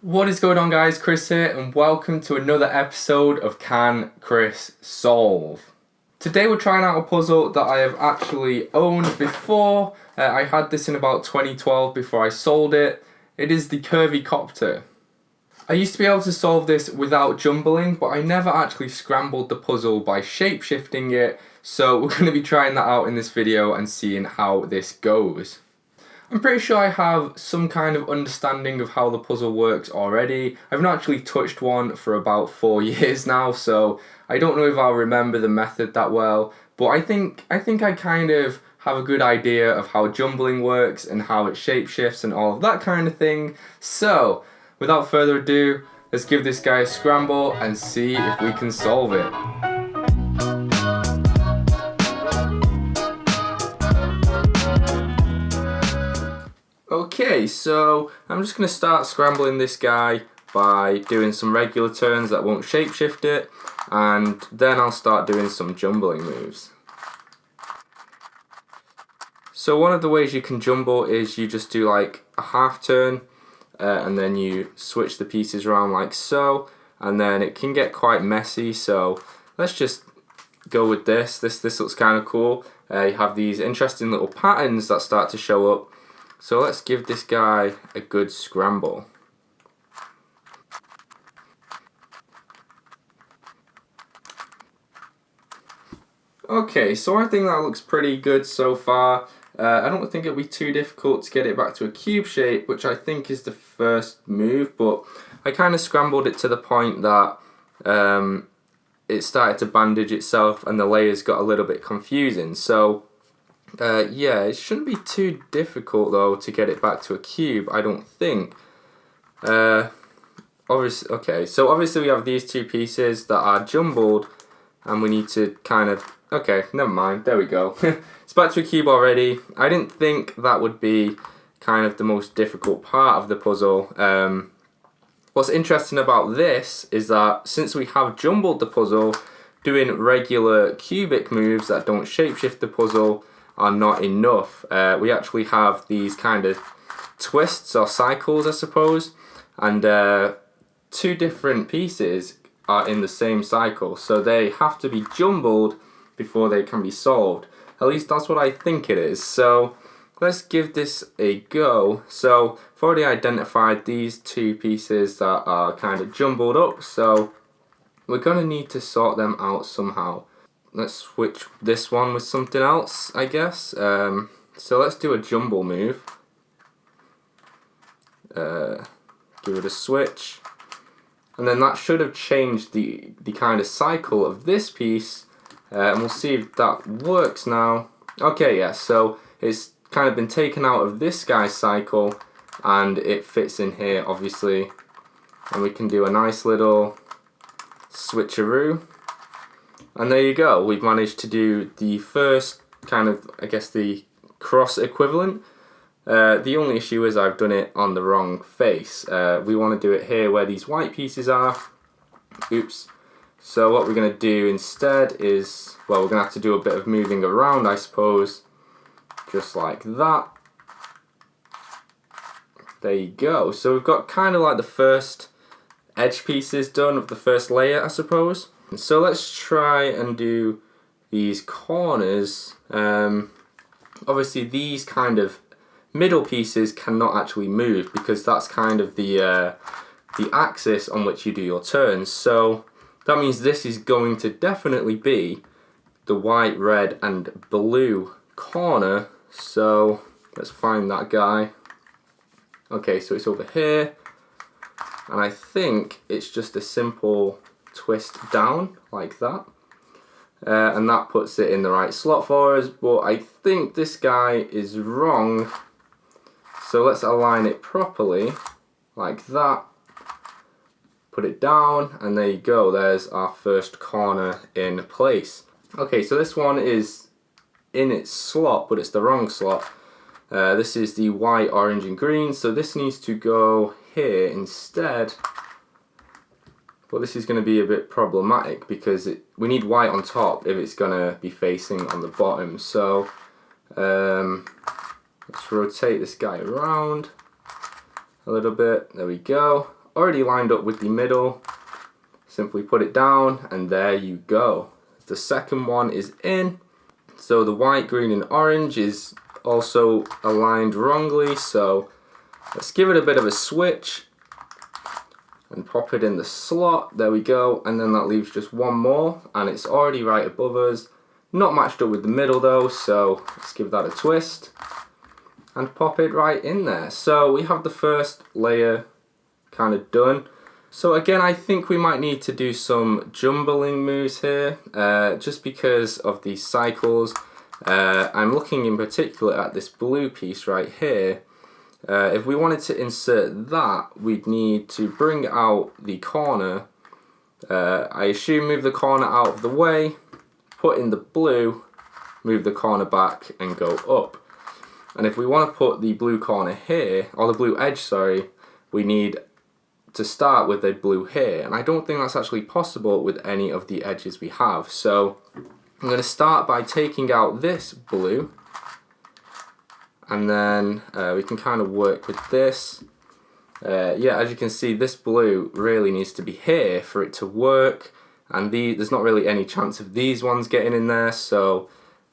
What is going on, guys? Chris here, and welcome to another episode of Can Chris Solve? Today we're trying out a puzzle that I have actually owned before. I had this in about 2012 before I sold it. It is the Curvy Copter. I used to be able to solve this without jumbling, but I never actually scrambled the puzzle by shape-shifting it, so we're going to be trying that out in this video and seeing how this goes. I'm pretty sure I have some kind of understanding of how the puzzle works already. I've not actually touched one for about 4 years now, so I don't know if I'll remember the method that well, but I think I kind of have a good idea of how jumbling works and how it shapeshifts and all of that kind of thing. So, without further ado, let's give this guy a scramble and see if we can solve it. Okay, so I'm just going to start scrambling this guy by doing some regular turns that won't shapeshift it, and then I'll start doing some jumbling moves. So one of the ways you can jumble is you just do like a half turn, and then you switch the pieces around like so, and then it can get quite messy, so let's just go with this. This looks kind of cool. You have these interesting little patterns that start to show up. So let's give this guy a good scramble. Okay, so I think that looks pretty good so far. I don't think it'll be too difficult to get it back to a cube shape, which I think is the first move, but I kind of scrambled it to the point that it started to bandage itself and the layers got a little bit confusing. So yeah, it shouldn't be too difficult though to get it back to a cube, I don't think. Okay, so obviously we have these two pieces that are jumbled and we need to kind of, okay, never mind, there we go. It's back to a cube already. I didn't think that would be kind of the most difficult part of the puzzle. What's interesting about this is that since we have jumbled the puzzle, doing regular cubic moves that don't shapeshift the puzzle are not enough. We actually have these kind of twists or cycles, I suppose, and two different pieces are in the same cycle, so they have to be jumbled before they can be solved. At least that's what I think it is. So let's give this a go. So I've already identified these two pieces that are kind of jumbled up, so we're gonna need to sort them out somehow. Let's switch this one with something else, I guess. So let's do a jumble move. Give it a switch. And then that should have changed the kind of cycle of this piece. And we'll see if that works now. Okay, yeah, so it's kind of been taken out of this guy's cycle and it fits in here, obviously. And we can do a nice little switcheroo. And there you go, we've managed to do the first kind of, I guess, the cross equivalent. The only issue is I've done it on the wrong face. We want to do it here where these white pieces are. Oops. So what we're going to do instead is, well, we're going to have to do a bit of moving around, I suppose. Just like that. There you go. So we've got kind of like the first edge pieces done of the first layer, I suppose. So let's try and do these corners. Obviously these kind of middle pieces cannot actually move because that's kind of the axis on which you do your turns. So that means this is going to definitely be the white, red and blue corner. So let's find that guy. Okay, so it's over here. And I think it's just a simple twist down like that, and that puts it in the right slot for us, but I think this guy is wrong, so let's align it properly like that, put it down, and there you go, there's our first corner in place. Okay, so this one is in its slot, but it's the wrong slot. This is the white, orange and green, so this needs to go here instead. But this is going to be a bit problematic because we need white on top if it's going to be facing on the bottom. So let's rotate this guy around a little bit. There we go. already lined up with the middle. Simply put it down and there you go. The second one is in. So the white, green and orange is also aligned wrongly, so let's give it a bit of a switch and pop it in the slot. There we go, and then that leaves just one more and it's already right above us. Not matched up with the middle though, so let's give that a twist and pop it right in there. So we have the first layer kind of done. So again, I think we might need to do some jumbling moves here, just because of these cycles. I'm looking in particular at this blue piece right here. If we wanted to insert that, we'd need to bring out the corner. I assume move the corner out of the way, put in the blue, move the corner back and go up. And if we want to put the blue corner here, or the blue edge, sorry, we need to start with a blue here. And I don't think that's actually possible with any of the edges we have. So I'm going to start by taking out this blue. And then we can kind of work with this. Yeah, as you can see, this blue really needs to be here for it to work. And there's not really any chance of these ones getting in there. So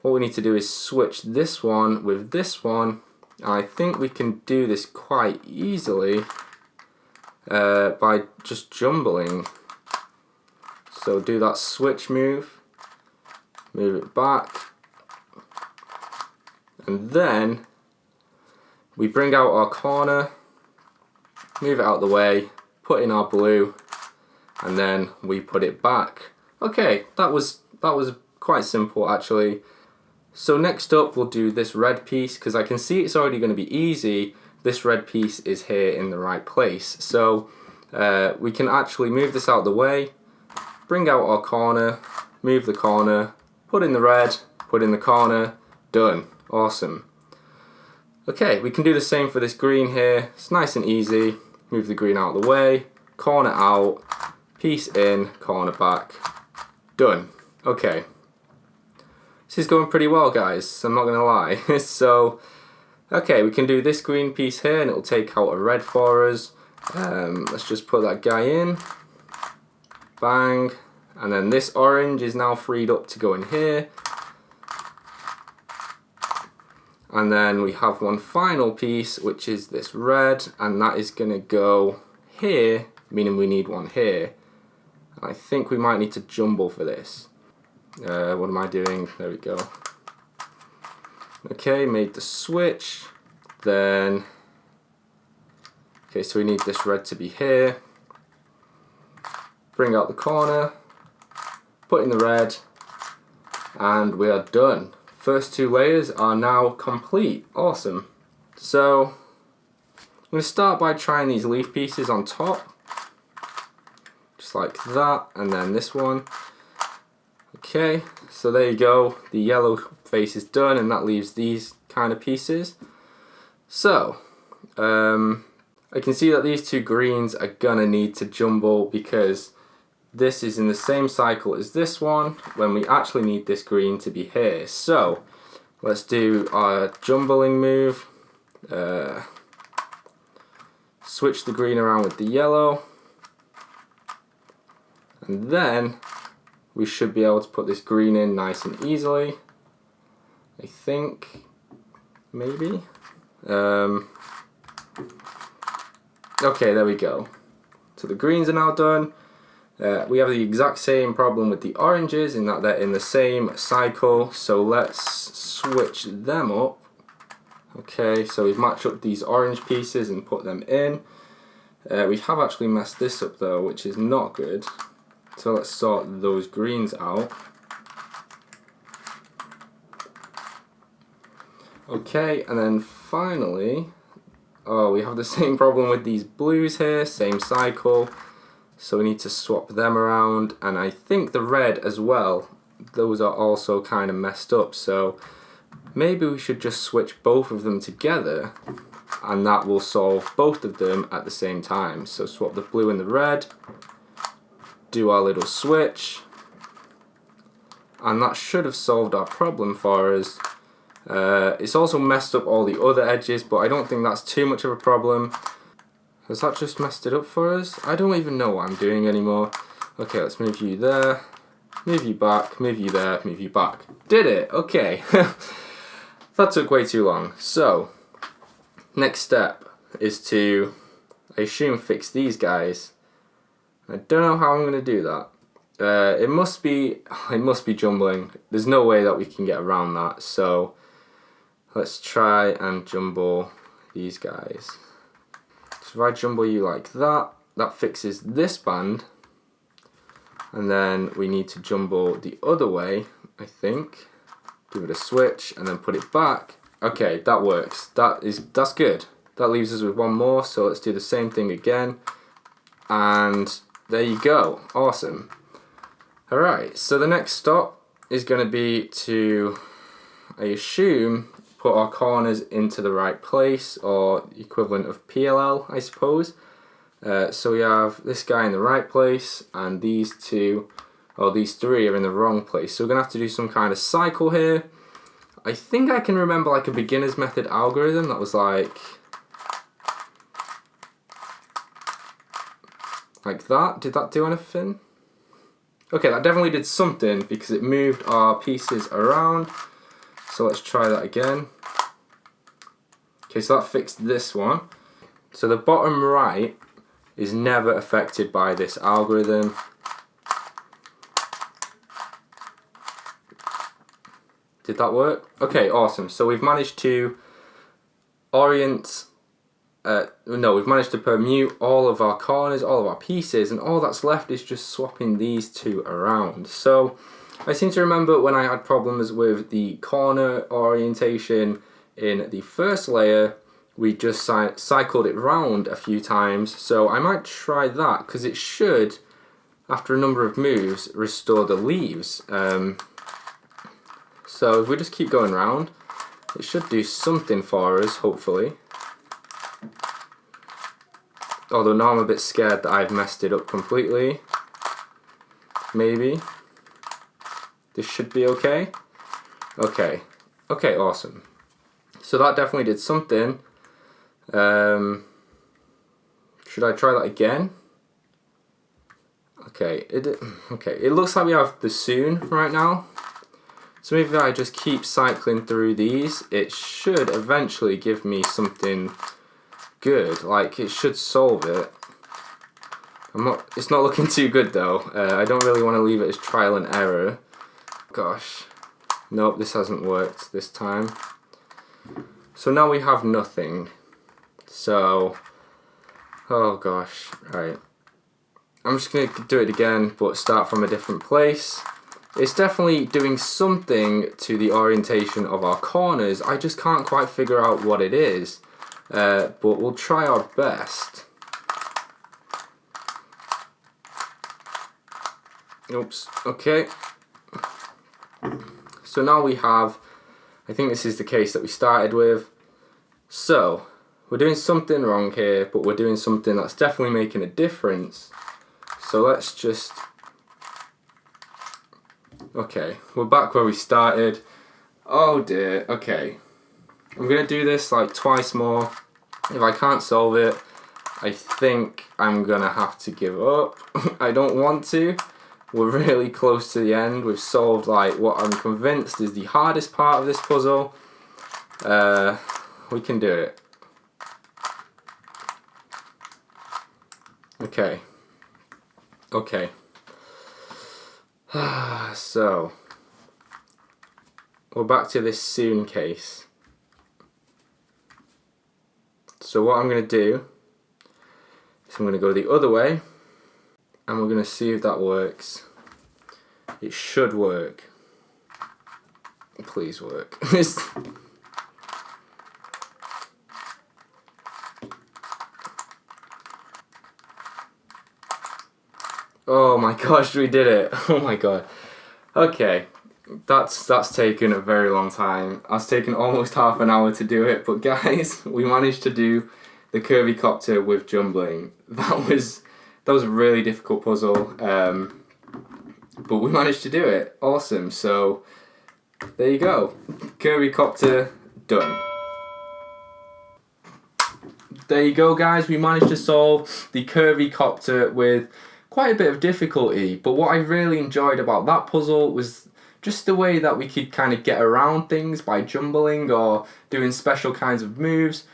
what we need to do is switch this one with this one. And I think we can do this quite easily by just jumbling. So do that switch move, move it back, and then we bring out our corner, move it out the way, put in our blue, and then we put it back. Okay, that was quite simple actually. So next up we'll do this red piece, because I can see it's already going to be easy. This red piece is here in the right place. So we can actually move this out the way, bring out our corner, move the corner, put in the red, put in the corner, done. Awesome. Okay, we can do the same for this green here. It's nice and easy. Move the green out of the way, corner out, piece in, corner back, done. Okay. This is going pretty well, guys, I'm not gonna lie. So, okay, we can do this green piece here and it'll take out a red for us. Let's just put that guy in. Bang. And then this orange is now freed up to go in here. And then we have one final piece, which is this red, and that is going to go here, meaning we need one here. I think we might need to jumble for this. What am I doing? There we go. Okay, made the switch. Then, okay, so we need this red to be here. Bring out the corner, put in the red, and we are done. First two layers are now complete. Awesome. So I'm going to start by trying these leaf pieces on top, just like that, and then this one. Okay, so there you go. The yellow face is done, and that leaves these kind of pieces. So I can see that these two greens are gonna need to jumble, because this is in the same cycle as this one when we actually need this green to be here. So let's do our jumbling move. Switch the green around with the yellow, and then we should be able to put this green in nice and easily. I think, maybe. Okay, there we go. So the greens are now done. We have the exact same problem with the oranges in that they're in the same cycle, so let's switch them up. Okay, so we've matched up these orange pieces and put them in. We have actually messed this up though, which is not good. So let's sort those greens out. Okay, and then finally, we have the same problem with these blues here, same cycle. So we need to swap them around, and I think the red as well, those are also kind of messed up. So maybe we should just switch both of them together, and that will solve both of them at the same time. So swap the blue and the red, do our little switch, and that should have solved our problem for us. It's also messed up all the other edges, but I don't think that's too much of a problem. Has that just messed it up for us? I don't even know what I'm doing anymore. Okay, let's move you there. Move you back, move you there, move you back. Did it! Okay. That took way too long. So, next step is to, I assume, fix these guys. I don't know how I'm going to do that. It must be jumbling. There's no way that we can get around that. So, let's try and jumble these guys. So if I jumble you like that, that fixes this band. And then we need to jumble the other way, I think. Give it a switch and then put it back. Okay, that works. That's good. That leaves us with one more, so let's do the same thing again. And there you go. Awesome. Alright, so the next stop is going to be to, I assume, put our corners into the right place, or equivalent of PLL, I suppose. So we have this guy in the right place, and these two, or these three are in the wrong place. So we're going to have to do some kind of cycle here. I think I can remember like a beginner's method algorithm that was like that. Did that do anything? Okay, that definitely did something because it moved our pieces around. So let's try that again. Okay, so that fixed this one. So the bottom right is never affected by this algorithm. Did that work? Okay, awesome. So we've managed to we've managed to permute all of our corners, all of our pieces, and all that's left is just swapping these two around. So I seem to remember when I had problems with the corner orientation in the first layer, we just cycled it round a few times. So I might try that because it should, after a number of moves, restore the leaves. So if we just keep going round, it should do something for us, hopefully. Although now I'm a bit scared that I've messed it up completely. Maybe. This should be okay. Okay. Okay, awesome. So that definitely did something. Should I try that again? Okay, it looks like we have the soon right now. So maybe if I just keep cycling through these, it should eventually give me something good. Like, it should solve it. It's not looking too good though. I don't really want to leave it as trial and error. Gosh. Nope, this hasn't worked this time. So now we have nothing. So, oh gosh, right. I'm just going to do it again, but start from a different place. It's definitely doing something to the orientation of our corners. I just can't quite figure out what it is. But we'll try our best. Oops, okay. So now we have, I think this is the case that we started with. So, we're doing something wrong here, but we're doing something that's definitely making a difference. So let's just, okay, we're back where we started. Oh dear, okay. I'm going to do this like twice more. If I can't solve it, I think I'm going to have to give up. I don't want to. We're really close to the end. We've solved like what I'm convinced is the hardest part of this puzzle. We can do it. Okay. Okay. So, we're back to this soon case. So what I'm going to do is I'm going to go the other way and we're going to see if that works. It should work. Please work. Oh my gosh, we did it. Oh my god. Okay. That's taken a very long time. It's taken almost half an hour to do it, but guys, we managed to do the Curvy Copter with jumbling. That was a really difficult puzzle, but we managed to do it. Awesome. So there you go. Curvy Copter done. there you go, guys. We managed to solve the Curvy Copter with quite a bit of difficulty, but what I really enjoyed about that puzzle was just the way that we could kind of get around things by jumbling or doing special kinds of moves.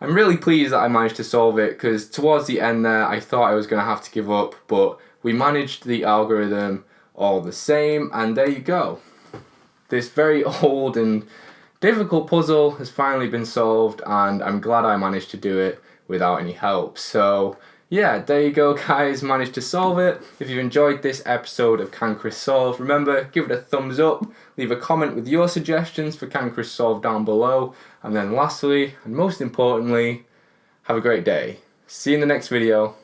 I'm really pleased that I managed to solve it, because towards the end there I thought I was going to have to give up, but we managed the algorithm all the same, and there you go. This very old and difficult puzzle has finally been solved, and I'm glad I managed to do it without any help. So yeah, there you go, guys, managed to solve it. If you enjoyed this episode of Can Chris Solve, remember, give it a thumbs up, leave a comment with your suggestions for Can Chris Solve down below, and then lastly, and most importantly, have a great day. See you in the next video.